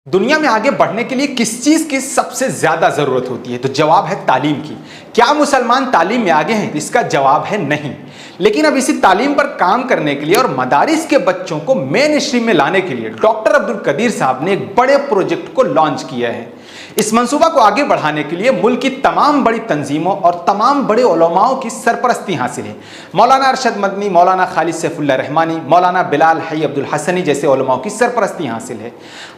दुनिया में आगे बढ़ने के लिए किस चीज की सबसे ज्यादा जरूरत होती है? तो जवाब है तालीम की। क्या मुसलमान तालीम में आगे हैं? इसका जवाब है नहीं। लेकिन अब इसी तालीम पर काम करने के लिए और मदारिस के बच्चों को मेन स्ट्रीम में लाने के लिए डॉक्टर अब्दुल कदीर साहब ने एक बड़े प्रोजेक्ट को लॉन्च किया है। इस मंसूबा को आगे बढ़ाने के लिए मुल्क की तमाम बड़ी तंजीमों और तमाम बड़े उलमाओं की सरपरस्ती हासिल है। मौलाना अरशद मदनी, मौलाना खालिद सैफुल्लाह रहमानी, मौलाना बिलाल हई अब्दुल हसनी जैसे उलमाओं की सरपरस्ती हासिल है।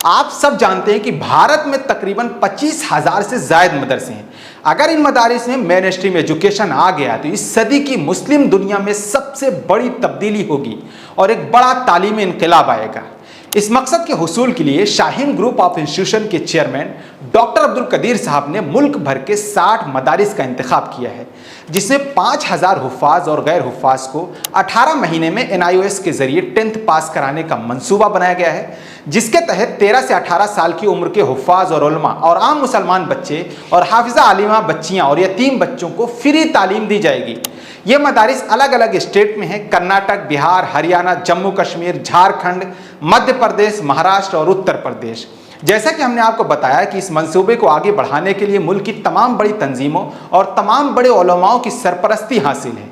आप सब जानते हैं कि भारत में तकरीबन 25,000 से ज़ायद मदरसे हैं। अगर इन मदारिस में मेन स्ट्रीम एजुकेशन आ गया तो इस सदी की मुस्लिम दुनिया में सबसे बड़ी तब्दीली होगी और एक बड़ा तालीमी इनकलाब आएगा। इस मकसद के हुसूल के लिए शाहीन ग्रुप ऑफ इंस्टीट्यूशन के चेयरमैन डॉक्टर अब्दुल कदीर साहब ने मुल्क भर के 60 मदारिस का इंतखाब किया है, जिसमें 5,000 हुफ़ाज और गैर हुफ़ाज को 18 महीने में NIOS के जरिए 10th पास कराने का मंसूबा बनाया गया है, जिसके तहत 13 से 18 साल की उम्र के हुफ़ाज और उलमा और आम मुसलमान बच्चे और हाफिज़ा आलिमा बच्चियाँ और यतीम बच्चों को फ्री तालीम दी जाएगी। ये मदारिस अलग अलग स्टेट में हैं: कर्नाटक, बिहार, हरियाणा, जम्मू कश्मीर, झारखंड, मध्य प्रदेश, महाराष्ट्र और उत्तर प्रदेश। जैसा कि हमने आपको बताया कि इस मंसूबे को आगे बढ़ाने के लिए मुल्क की तमाम बड़ी तंजीमों और तमाम बड़े उलमाओं की सरपरस्ती हासिल है।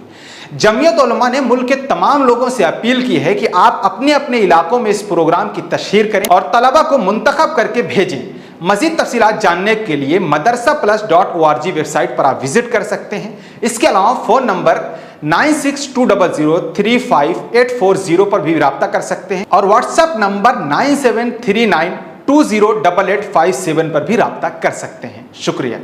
जमीयत उलमा ने मुल्क के तमाम लोगों से अपील की है कि आप अपने अपने इलाकों में इस प्रोग्राम की तशहीर करें और तलबा को मुंतखब करके भेजें। मज़ीद तफसीलात जानने के लिए madrasaplus.org वेबसाइट पर आप विजिट कर सकते हैं। इसके अलावा फ़ोन नंबर 9620035840 पर भी रब्ता कर सकते हैं और व्हाट्सएप नंबर 9739208857 पर भी रब्ता कर सकते हैं। शुक्रिया।